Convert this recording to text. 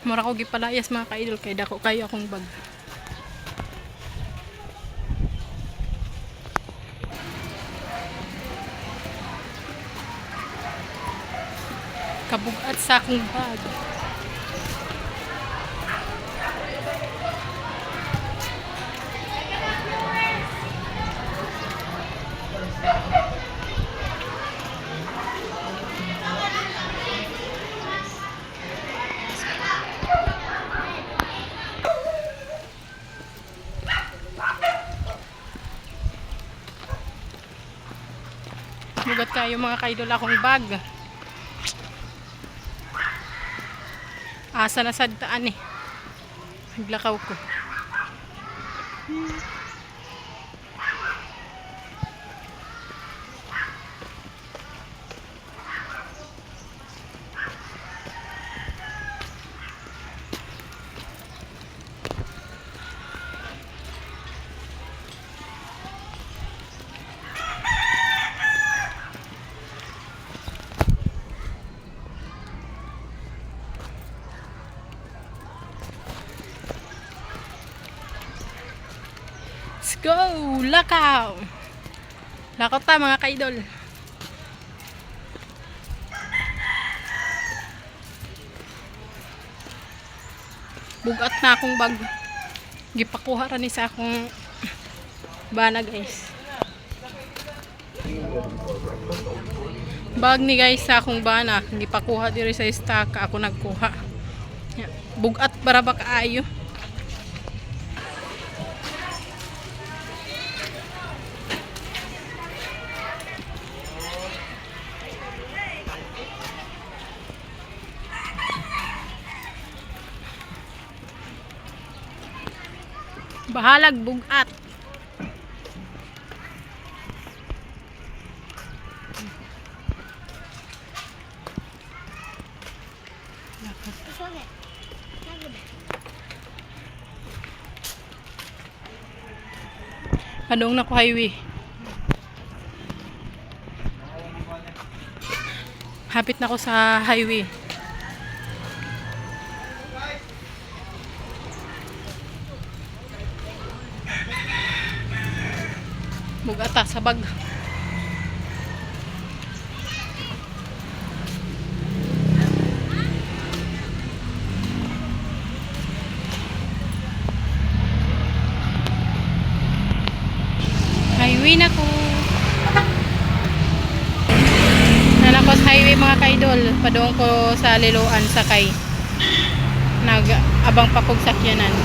Mura ko gipalayas mga ka-idol kay dako kayo akong bag. Kabugat sa akong bag. Bugat kayo mga ka-idol akong bag. Asa na sadtaan eh. Naglakaw ko. Let's go! Lakaw! Lakaw ta mga ka-idol. Bugat na akong bag. Gipakuha rin sa akong bana guys. Bag ni guys sa akong bana. Gipakuha diri sa stock. Ako nagkuha. Bugat para ba kaayo. Bahalag bugat. Padung na ko highway. Hapit na ko sa highway. Bugata sa bag. Highway na ko. Nalakos highway mga ka-idol. Padung ko sa Liloan sakay. Nag-abang pa kog sakyanan.